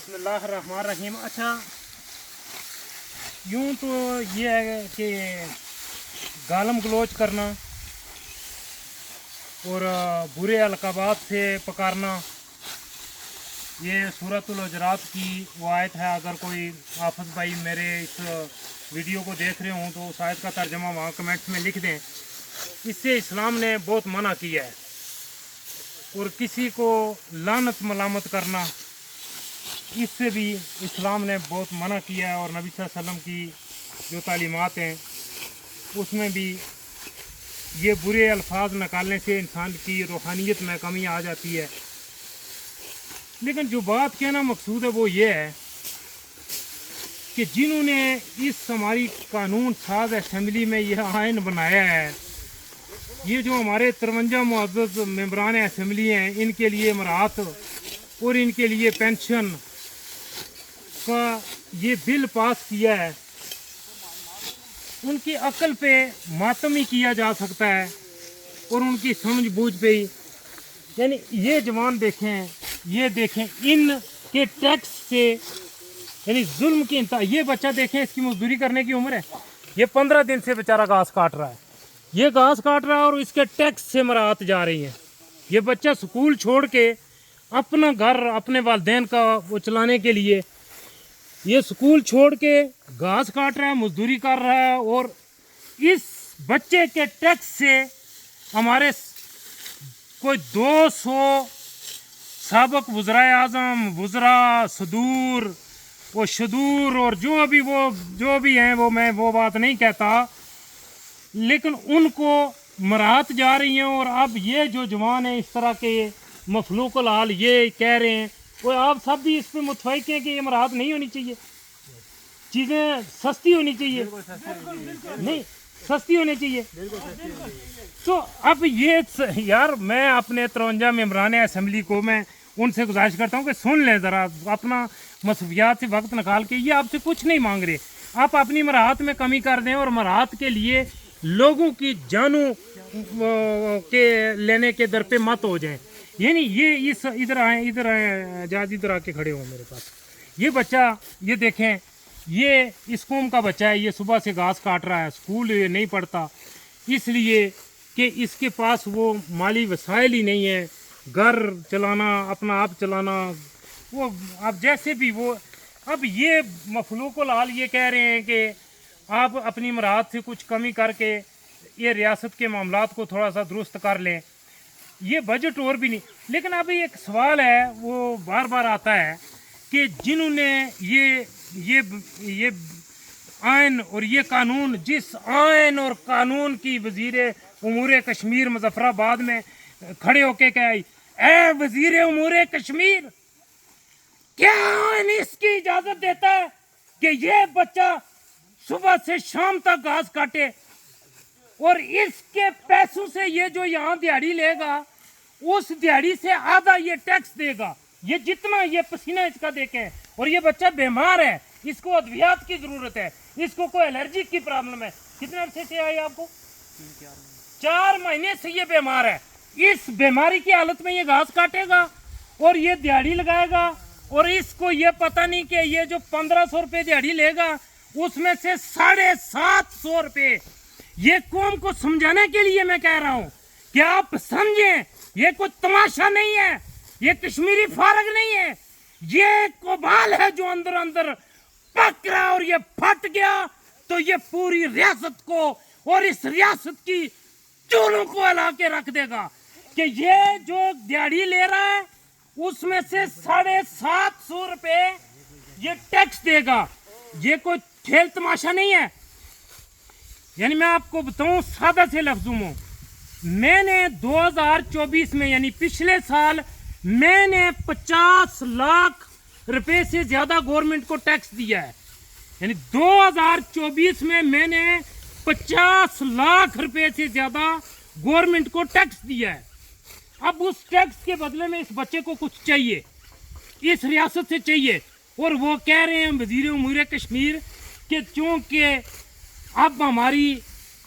बिस्मिल्लाहिर्रहमानिर्रहीम। अच्छा, यूँ तो ये है कि गालम गलोच करना और बुरे अलकाबात से पकारना, ये सूरतुल हुजरात की वो आयत है। अगर कोई हाफिज़ भाई मेरे इस वीडियो को देख रहे हों तो उस आयत का तर्जमा वहाँ कमेंट्स में लिख दें। इससे इस्लाम ने बहुत मना किया है। और किसी को लानत मलामत करना, इससे भी इस्लाम ने बहुत मना किया है। और नबी सल्लल्लाहु अलैहि वसल्लम की जो तालीमात हैं उसमें भी ये बुरे अल्फाज निकालने से इंसान की रूहानियत में कमी आ जाती है। लेकिन जो बात कहना मकसूद है वो ये है कि जिन्होंने इस हमारी कानून साज असम्बली में यह आयन बनाया है, ये जो हमारे 53 मुअज़्ज़ज़ मेंबरान असम्बली हैं, इनके लिए मराहत और इनके लिए पेंशन का ये बिल पास किया है, उनकी अक्ल पे मातम ही किया जा सकता है और उनकी समझ बूझ पे ही। यानी ये जवान देखें, ये देखें इनके टैक्स से, यानी जुल्म की इंतहा। ये बच्चा देखें, इसकी मजदूरी करने की उम्र है, ये 15 दिन से बेचारा घास काट रहा है, ये घास काट रहा है और इसके टैक्स से मराहत जा रही है। ये बच्चा स्कूल छोड़ के अपना घर अपने वालिदैन का वो चलाने के लिए ये स्कूल छोड़ के घास काट रहा है, मजदूरी कर रहा है। और इस बच्चे के टैक्स से हमारे कोई 200 साबक वज़राए आज़म, वज़रा सदूर, वो शदूर और जो भी हैं, वो मैं वो बात नहीं कहता, लेकिन उनको मराहत जा रही हैं। और अब ये जो जवान है इस तरह के मफलूकुल हाल ये कह रहे हैं, वो आप सब भी इस पर मुतफिक हैं कि ये मराहत नहीं होनी चाहिए, चीज़ें सस्ती होनी चाहिए, नहीं सस्ती होनी चाहिए। तो अब ये यार, मैं अपने 53 मेंबरान असम्बली को मैं उनसे गुजारिश करता हूँ कि सुन लें ज़रा, अपना मसवियात से वक्त निकाल के। ये आपसे कुछ नहीं मांग रहे, आप अपनी मराहत में कमी कर दें और मराहत के लिए लोगों की जानों के लेने के दर पे मत हो जाएं। यानी ये इस इधर आए जाज, इधर आके खड़े हो मेरे पास। ये बच्चा, ये देखें, ये इस कौम का बच्चा है, ये सुबह से घास काट रहा है, स्कूल ये नहीं पढ़ता इसलिए कि इसके पास वो माली वसाइल ही नहीं है, घर चलाना, अपना आप चलाना, वो अब जैसे भी वो। अब ये मफलूकुल हाल ये कह रहे हैं कि आप अपनी मराहत से कुछ कमी करके ये रियासत के मामलात को थोड़ा सा दुरुस्त कर लें, ये बजट और भी नहीं। लेकिन अभी एक सवाल है, वो बार बार आता है कि जिन्होंने ये आयन और ये कानून, जिस आयन और कानून की वज़ीर उमूर कश्मीर मुजफ्फराबाद में खड़े होके कहा, ए वज़ीर उमूर कश्मीर, क्या आयन इसकी इजाज़त देता है कि ये बच्चा सुबह से शाम तक घास काटे और इसके पैसों से ये जो यहाँ दिहाड़ी लेगा उस दिहाड़ी से आधा ये टैक्स देगा, ये जितना ये पसीना इसका देखे। और ये बच्चा बीमार है, इसको अद्वियात की जरूरत है, इसको कोई एलर्जी की प्रॉब्लम है। कितने अरसे से आई आपको? 4 महीने से ये बीमार है। इस बीमारी की हालत में ये घास काटेगा और ये दिहाड़ी लगाएगा और इसको ये पता नहीं कि ये जो 1500 रुपये दिहाड़ी लेगा उसमें से 750 रुपये। ये कौम को समझाने के लिए मैं कह रहा हूँ कि आप समझें, ये कोई तमाशा नहीं है, ये कश्मीरी फारग नहीं है, ये कोबाल है जो अंदर अंदर पक रहा, और ये फट गया तो ये पूरी रियासत को और इस रियासत की चूलों को हिला के रख देगा। कि ये जो दिहाड़ी ले रहा है उसमें से 750 रुपये ये टैक्स देगा। ये कोई खेल तमाशा नहीं है। यानी मैं आपको बताऊं सादा से लफ्जों में, मैंने 2024 में यानी पिछले साल मैंने 50 लाख रुपए से ज्यादा गवर्नमेंट को टैक्स दिया है। यानी 2024 में मैंने 50 लाख रुपए से ज्यादा गवर्नमेंट को टैक्स दिया है। अब उस टैक्स के बदले में इस बच्चे को कुछ चाहिए, इस रियासत से चाहिए। और वो कह रहे हैं वज़ीर उमूर कश्मीर कि चूँकि अब हमारी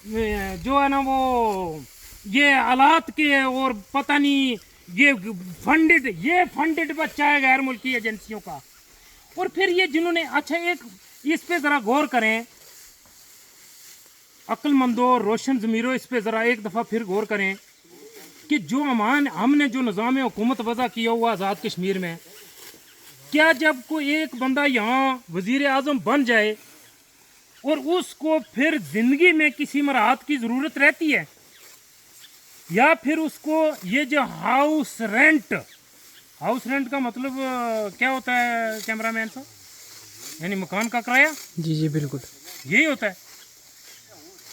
जो है ना वो ये आलात के और पता नहीं ये फंडेड बच्चा है गैर मुल्की एजेंसियों का। और फिर ये जिन्होंने, अच्छा एक इस पे ज़रा गौर करें, अक्लमंदो रोशन ज़मीरो, इस पे ज़रा एक दफ़ा फिर गौर करें कि जो हमने जो निज़ाम हुकूमत वज़ा किया हुआ आज़ाद कश्मीर में, क्या जब कोई एक बंदा यहाँ वज़ीर आज़म बन जाए और उसको फिर ज़िंदगी में किसी मराहत की ज़रूरत रहती है, या फिर उसको ये जो हाउस रेंट का मतलब क्या होता है कैमरामैन साहब, यानी मकान का किराया? जी जी बिल्कुल यही होता है।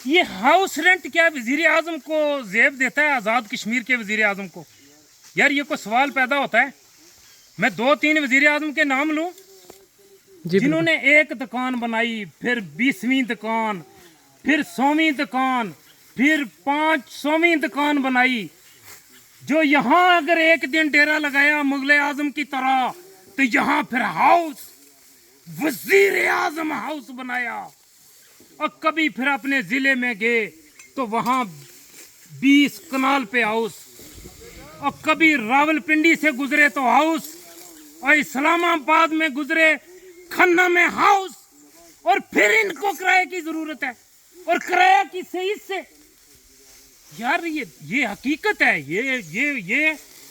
ये हाउस रेंट क्या वज़ीर आज़म को जेब देता है, आज़ाद कश्मीर के वज़ीर आज़म को? यार ये कोई सवाल पैदा होता है। मैं 2-3 वज़ीर आज़म के नाम लूँ जिन्होंने एक दुकान बनाई, फिर 20वीं दुकान, फिर 100वीं दुकान, फिर 500वीं दुकान बनाई, जो यहाँ अगर एक दिन डेरा लगाया मुगल आजम की तरह, तो यहाँ फिर हाउस, वज़ीर आज़म हाउस बनाया। और कभी फिर अपने ज़िले में गए तो वहाँ 20 कनाल पे हाउस, और कभी रावलपिंडी से गुजरे तो हाउस, और इस्लामाबाद में गुजरे खन्ना में हाउस, और फिर इनको किराए की जरूरत है। और किराया किससे? इससे। यार ये हकीकत है।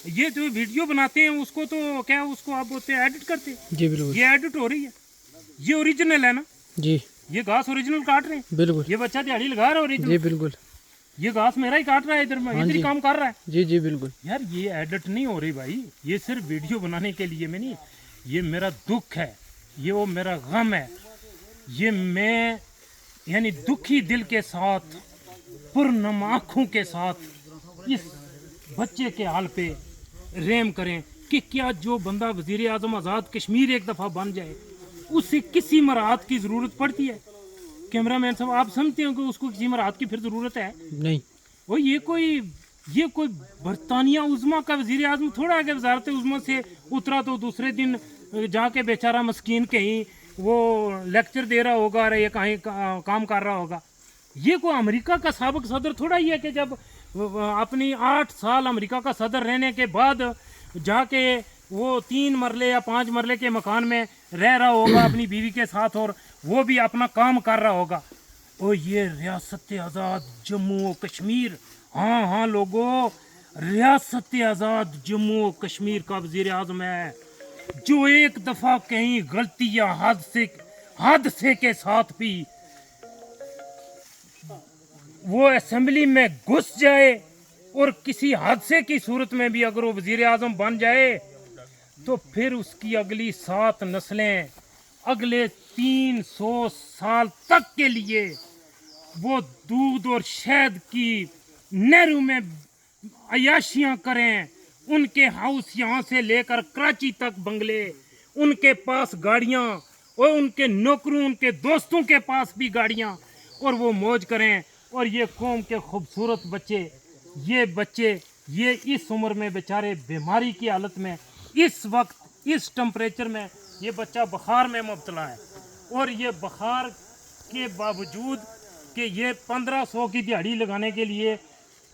ये जो वीडियो बनाते हैं उसको तो क्या उसको आप बोलते हैं एडिट करते हैं? जी बिल्कुल, ये एडिट हो रही है, ये ओरिजिनल है ना जी। ये घास ओरिजिनल काट रहे हैं बिल्कुल, ये बच्चा दिहाड़ी लगा रहा है ओरिजिनल। जी बिल्कुल, ये घास मेरा ही काट रहा है, इधर हाँ इधर ही जी। काम कर रहा है। जी जी बिल्कुल। यार ये एडिट नहीं हो रही भाई, ये सिर्फ वीडियो बनाने के लिए में नहीं, ये मेरा दुख है, ये वो मेरा गम है। ये मैं यानी दुखी दिल के साथ, पुरनम आँखों के साथ इस बच्चे के हाल पे रहम करें कि क्या जो बंदा वज़ीर आज़म आज़ाद कश्मीर एक दफ़ा बन जाए उसे किसी मराहत की ज़रूरत पड़ती है? कैमरामैन साहब आप समझते हो कि उसको किसी मराहत की फिर ज़रूरत है? नहीं, वो ये कोई बरतानिया उज़्मा का वज़ीर आज़म थोड़ा है कि वज़ारत उज़्मा से उतरा तो दूसरे दिन जाके बेचारा मस्कीन कहीं वो लेक्चर दे रहा होगा और ये कहीं काम कर रहा होगा। ये कोई अमेरिका का साबिक सदर थोड़ा ही है कि जब अपनी 8 साल अमेरिका का सदर रहने के बाद जाके वो 3 मरले या 5 मरले के मकान में रह रहा होगा अपनी बीवी के साथ, और वो भी अपना काम कर रहा होगा। और ये रियासत आज़ाद जम्मू कश्मीर, हाँ लोगों, रियासत आज़ाद जम्मू कश्मीर का वज़ीर आज़म है जो एक दफ़ा कहीं गलती या हादसे के साथ भी वो असेंबली में घुस जाए, और किसी हादसे की सूरत में भी अगर वो वज़ीर आज़म बन जाए तो फिर उसकी अगली 7 नस्लें अगले 300 साल तक के लिए वो दूध और शहद की नहरों में अयाशियाँ करें। उनके हाउस यहाँ से लेकर कराची तक बंगले, उनके पास गाड़ियाँ, और उनके नौकरों उनके दोस्तों के पास भी गाड़ियाँ, और वो मौज करें। और ये कौम के खूबसूरत बच्चे ये इस उम्र में बेचारे बीमारी की हालत में, इस वक्त इस टेम्परेचर में ये बच्चा बुखार में मुब्तला है, और ये बुखार के बावजूद कि ये 1500 की दिहाड़ी लगाने के लिए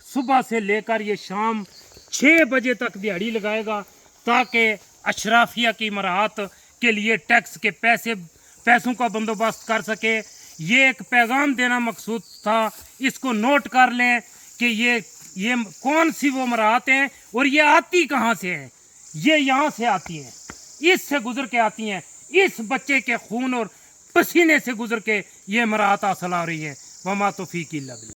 सुबह से लेकर ये शाम 6 बजे तक दिहाड़ी लगाएगा ताकि अशराफिया की मराहत के लिए टैक्स के पैसों का बंदोबस्त कर सके। ये एक पैगाम देना मकसूद था, इसको नोट कर लें कि ये कौन सी वो मराहत हैं और ये आती कहाँ से हैं। ये यहाँ से आती हैं, इससे गुजर के आती हैं, इस बच्चे के खून और पसीने से गुजर के ये मराहत हासिल हो रही है। वमा तौफीक इल्ला बिल्लाह।